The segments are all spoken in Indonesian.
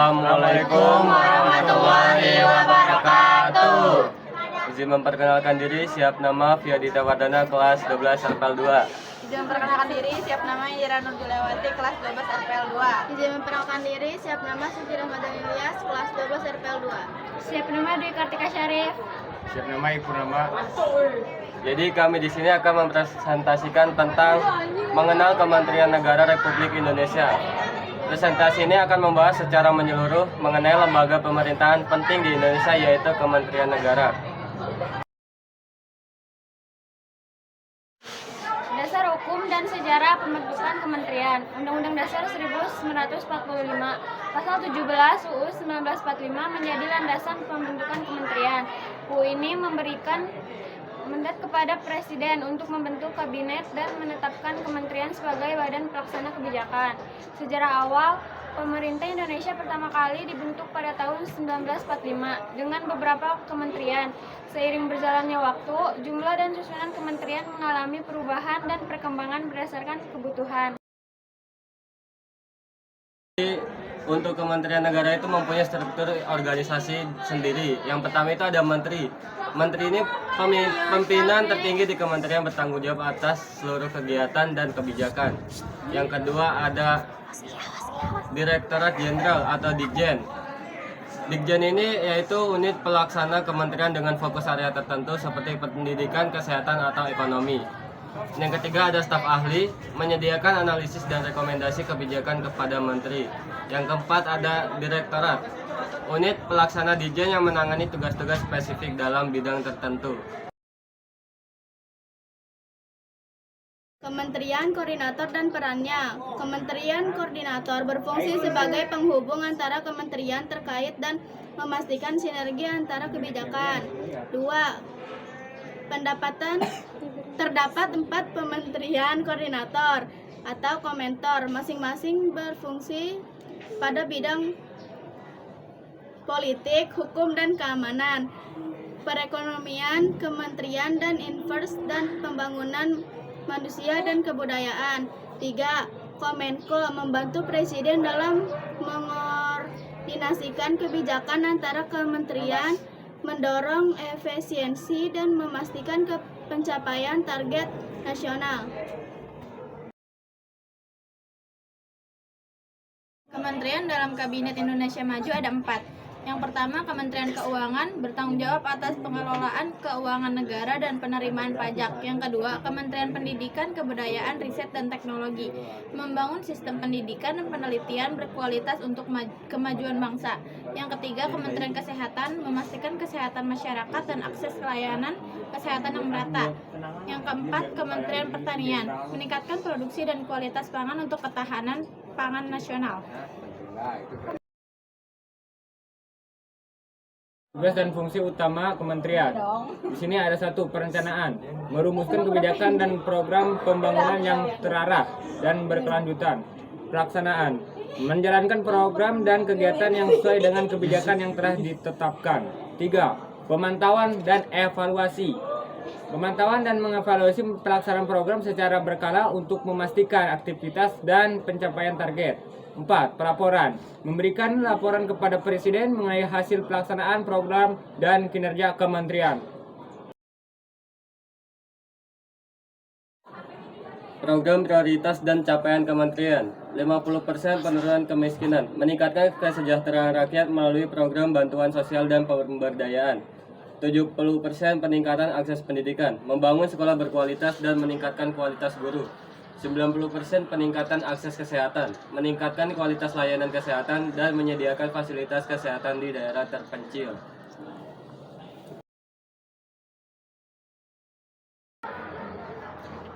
Assalamualaikum warahmatullahi wabarakatuh. Izin memperkenalkan diri, siap nama Fiadita Wardana, kelas 12 RPL 2. Izin memperkenalkan diri, siap nama Ira Nur Julewati, kelas 12 RPL 2. Izin memperkenalkan diri, siap nama Suci Ramadan Ilyas, kelas 12 RPL 2. Siap nama Dwi Kartika Syarif. Siap nama Ibu Nama. Jadi kami di sini akan mempresentasikan tentang mengenal Kementerian Negara Republik Indonesia. Presentasi ini akan membahas secara menyeluruh mengenai lembaga pemerintahan penting di Indonesia, yaitu Kementerian Negara. Dasar hukum dan sejarah pembentukan kementerian. Undang-Undang Dasar 1945 Pasal 17 UU 1945 menjadi landasan pembentukan kementerian. UU ini memberikan mandat kepada Presiden untuk membentuk kabinet dan menetapkan kementerian sebagai badan pelaksana kebijakan. Sejarah awal pemerintah Indonesia pertama kali dibentuk pada tahun 1945 dengan beberapa kementerian. Seiring berjalannya waktu, jumlah dan susunan kementerian mengalami perubahan dan perkembangan berdasarkan kebutuhan. Untuk Kementerian Negara itu mempunyai struktur organisasi sendiri. Yang pertama itu ada menteri. Menteri ini pimpinan tertinggi di kementerian, bertanggung jawab atas seluruh kegiatan dan kebijakan. Yang kedua ada Direktorat Jenderal atau Ditjen. Ditjen ini yaitu unit pelaksana kementerian dengan fokus area tertentu seperti pendidikan, kesehatan, atau ekonomi. Yang ketiga ada staf ahli, menyediakan analisis dan rekomendasi kebijakan kepada menteri. Yang keempat ada direktorat, unit pelaksana Ditjen yang menangani tugas-tugas spesifik dalam bidang tertentu. Kementerian Koordinator dan perannya. Kementerian Koordinator berfungsi sebagai penghubung antara kementerian terkait dan memastikan sinergi antara kebijakan. 2. Terdapat 4 kementerian koordinator atau komentor, masing-masing berfungsi pada bidang politik, hukum dan keamanan, perekonomian, kementerian dan investasi dan pembangunan manusia dan kebudayaan. 3. Komenko membantu Presiden dalam mengordinasikan kebijakan antara kementerian, mendorong efisiensi dan memastikan pencapaian target nasional. Kementerian dalam Kabinet Indonesia Maju ada 4. Yang pertama, Kementerian Keuangan bertanggung jawab atas pengelolaan keuangan negara dan penerimaan pajak. Yang kedua, Kementerian Pendidikan, Kebudayaan, Riset, dan Teknologi membangun sistem pendidikan dan penelitian berkualitas untuk kemajuan bangsa. Yang ketiga, Kementerian Kesehatan memastikan kesehatan masyarakat dan akses layanan kesehatan yang merata. Yang keempat, Kementerian Pertanian meningkatkan produksi dan kualitas pangan untuk ketahanan pangan nasional. Tugas dan fungsi utama kementerian. Di sini ada 1. Perencanaan, merumuskan kebijakan dan program pembangunan yang terarah dan berkelanjutan. Pelaksanaan, menjalankan program dan kegiatan yang sesuai dengan kebijakan yang telah ditetapkan. 3. Pemantauan dan evaluasi. Pemantauan dan mengevaluasi pelaksanaan program secara berkala untuk memastikan aktivitas dan pencapaian target. 4. Pelaporan, memberikan laporan kepada Presiden mengenai hasil pelaksanaan program dan kinerja kementerian. Program prioritas dan capaian kementerian. 50% penurunan kemiskinan, meningkatkan kesejahteraan rakyat melalui program bantuan sosial dan pemberdayaan. 70% peningkatan akses pendidikan, membangun sekolah berkualitas dan meningkatkan kualitas guru. 90% peningkatan akses kesehatan, meningkatkan kualitas layanan kesehatan dan menyediakan fasilitas kesehatan di daerah terpencil.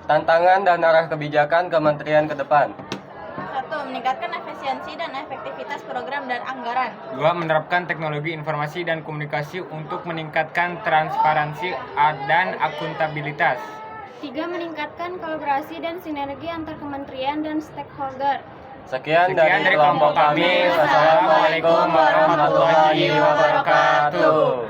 Tantangan dan arah kebijakan kementerian ke depan. 1. Meningkatkan efisiensi dan efektivitas program dan anggaran. 2. Menerapkan teknologi informasi dan komunikasi untuk meningkatkan transparansi dan akuntabilitas. 3. Meningkatkan kolaborasi dan sinergi antar kementerian dan stakeholder. Sekian dari kelompok kami. Wassalamualaikum warahmatullahi wabarakatuh.